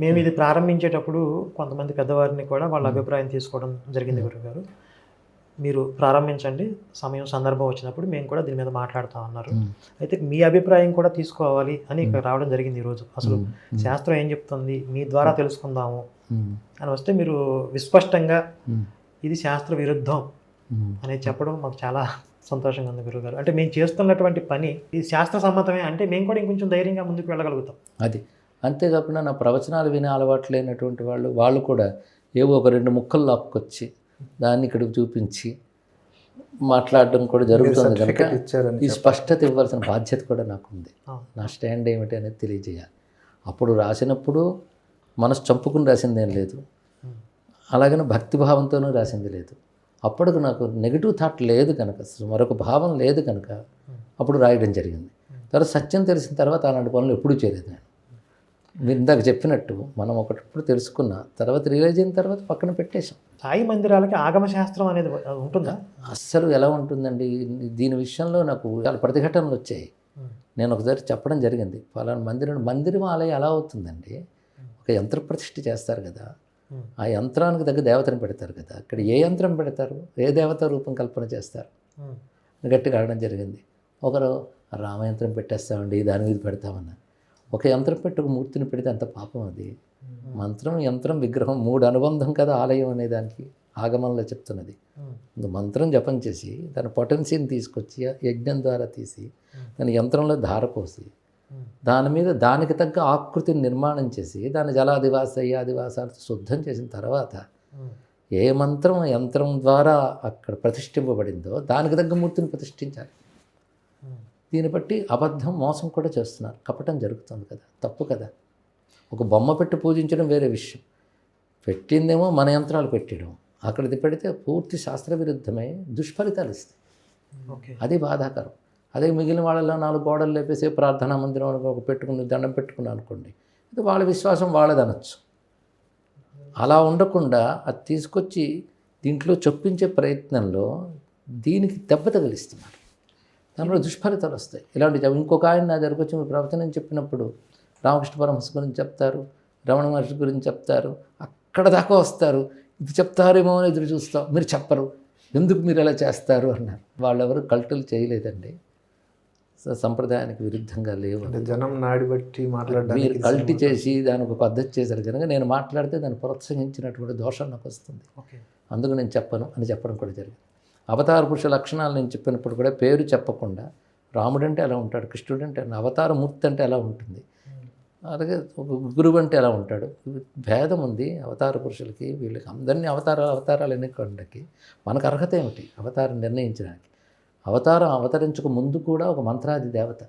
మేము ఇది ప్రారంభించేటప్పుడు కొంతమంది పెద్దవారిని కూడా వాళ్ళ అభిప్రాయం తీసుకోవడం జరిగింది గురుగారు. మీరు ప్రారంభించండి, సమయం సందర్భం వచ్చినప్పుడు మేము కూడా దీని మీద మాట్లాడుతాం అన్నారు. అయితే మీ అభిప్రాయం కూడా తీసుకోవాలి అని ఇక్కడ రావడం జరిగింది ఈరోజు. అసలు శాస్త్రం ఏం చెప్తుంది, మీ ద్వారా తెలుసుకుందాము అని వస్తే మీరు విస్పష్టంగా ఇది శాస్త్ర విరుద్ధం అనేది చెప్పడం మాకు చాలా సంతోషంగా ఉంది గురుగారు. అంటే మేము చేస్తున్నటువంటి పని ఇది శాస్త్ర సమ్మతమే అంటే మేము కూడా ఇంకొంచెం ధైర్యంగా ముందుకు వెళ్ళగలుగుతాం. అది అంతేకాకుండా నా ప్రవచనాలు వినే అలవాటు లేనటువంటి వాళ్ళు కూడా ఏవో ఒక 2 ముక్కలు లాక్కొచ్చి దాన్ని ఇక్కడికి చూపించి మాట్లాడడం కూడా జరుగుతుంది కనుక ఈ స్పష్టత ఇవ్వాల్సిన బాధ్యత కూడా నాకు ఉంది. నా స్టాండ్ ఏమిటి అనేది తెలియజేయాలి. అప్పుడు రాసినప్పుడు మనసు చంపుకుని రాసిందేం లేదు, అలాగనే భక్తిభావంతోనూ రాసింది లేదు. అప్పటికి నాకు నెగిటివ్ థాట్ లేదు కనుక, మరొక భావం లేదు కనుక అప్పుడు రాయడం జరిగింది. తర్వాత సత్యం తెలిసిన తర్వాత అలాంటి పనులు ఎప్పుడూ చేయలేదు నేను. మీరు ఇందాక చెప్పినట్టు మనం ఒకటప్పుడు తెలుసుకున్న తర్వాత రియలైజ్ అయిన తర్వాత పక్కన పెట్టేశాం. సాయి మందిరాలకి ఆగమ శాస్త్రం అనేది ఉంటుందా? అస్సలు ఎలా ఉంటుందండి, దీని విషయంలో నాకు చాలా ప్రతిఘటనలు వచ్చాయి. నేను ఒకసారి చెప్పడం జరిగింది, ఫలానా మందిరం ఆలయం ఎలా అవుతుందండి, ఒక యంత్ర ప్రతిష్ఠ చేస్తారు కదా, ఆ యంత్రానికి తగ్గ దేవతను పెడతారు కదా, ఇక్కడ ఏ యంత్రం పెడతారు, ఏ దేవత రూపం కల్పన చేస్తారు గట్టిగా అడగడం జరిగింది. ఒకరు రామయంత్రం పెట్టేస్తామండి, దాని మీద పెడతామన్నారు. ఒక యంత్రం పెట్టి ఒక మూర్తిని పెడితే అంత పాపం. అది మంత్రం, యంత్రం, విగ్రహం 3 అనుబంధం కదా ఆలయం అనేదానికి ఆగమంలో చెప్తున్నది. మంత్రం జపం చేసి దాని పొటెన్సీని తీసుకొచ్చి యజ్ఞం ద్వారా తీసి దాని యంత్రంలో ధార పోసి దాని మీద దానికి తగ్గ ఆకృతిని నిర్మాణం చేసి దాని జలాదివాస అయ్యాదివాసాలతో శుద్ధం చేసిన తర్వాత ఏ మంత్రం యంత్రం ద్వారా అక్కడ ప్రతిష్ఠింపబడిందో దానికి తగ్గ మూర్తిని ప్రతిష్ఠించాలి. దీన్ని బట్టి అబద్ధం, మోసం కూడా చేస్తున్నారు, కపటం జరుగుతుంది కదా, తప్పు కదా. ఒక బొమ్మ పెట్టి పూజించడం వేరే విషయం, పెట్టిందేమో మన యంత్రాలు పెట్టడం, అక్కడిది పెడితే పూర్తి శాస్త్ర విరుద్ధమై దుష్ఫలితాలు ఇస్తాయి. అది బాధాకరం. అదే మిగిలిన వాళ్ళలో 4 గోడలు లేపేసి ప్రార్థనా మందిరం ఒక పెట్టుకుని దండం పెట్టుకున్నాను అనుకోండి, అది వాళ్ళ విశ్వాసం వాళ్ళదనొచ్చు. అలా ఉండకుండా అది తీసుకొచ్చి దీంట్లో చొప్పించే ప్రయత్నంలో దీనికి దెబ్బ తగిలిస్తున్నారు, దానిలో దుష్ఫలితాలు వస్తాయి. ఇలాంటి ఇంకొక ఆయన నా దగ్గరకు వచ్చి ప్రవచనం చెప్పినప్పుడు రామకృష్ణ పరమహంస గురించి చెప్తారు, రమణ మహర్షి గురించి చెప్తారు, అక్కడ దాకా వస్తారు, ఇది చెప్తారేమో అని ఎదురు చూస్తాం, మీరు చెప్పరు, ఎందుకు మీరు ఎలా చేస్తారు అన్నారు. వాళ్ళెవరు కల్టులు చేయలేదండి, సంప్రదాయానికి విరుద్ధంగా లేవు. జనం నాడి బట్టి మాట్లాడడానికి మీరు కల్టి చేసి దాని ఒక పద్ధతి చేశారు కనుక నేను మాట్లాడితే దాన్ని ప్రోత్సహించినటువంటి దోషం నాకు వస్తుంది, అందుకు నేను చెప్పను అని చెప్పడం కూడా జరిగింది. అవతార పురుష లక్షణాలు నేను చెప్పినప్పుడు కూడా పేరు చెప్పకుండా రాముడంటే ఎలా ఉంటాడు, కృష్ణుడు అంటే అవతార మూర్తి అంటే ఎలా ఉంటుంది, అలాగే ఒక గురువు అంటే ఎలా ఉంటాడు, భేదం ఉంది అవతార పురుషులకి వీళ్ళకి. అందరినీ అవతారాలు ఎన్నికొండకి మనకు అర్హత ఏమిటి అవతారం నిర్ణయించడానికి? అవతారం అవతరించక ముందు కూడా ఒక మంత్రాది దేవత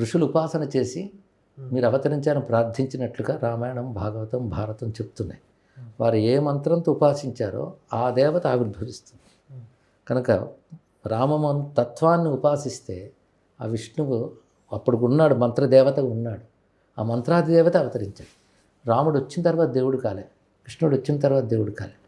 ఋషులు ఉపాసన చేసి మీరు అవతరించారని ప్రార్థించినట్లుగా రామాయణం, భాగవతం, భారతం చెప్తున్నాయి. వారు ఏ మంత్రంతో ఉపాసించారో ఆ దేవత ఆవిర్భవిస్తుంది. కనుక తత్వాన్ని ఉపాసిస్తే ఆ విష్ణువు అప్పుడు ఉన్నాడు, మంత్రదేవత ఉన్నాడు, ఆ మంత్రాది దేవత అవతరించాడు. రాముడు వచ్చిన తర్వాత దేవుడు కాలే, కృష్ణుడు వచ్చిన తర్వాత దేవుడు కాలే.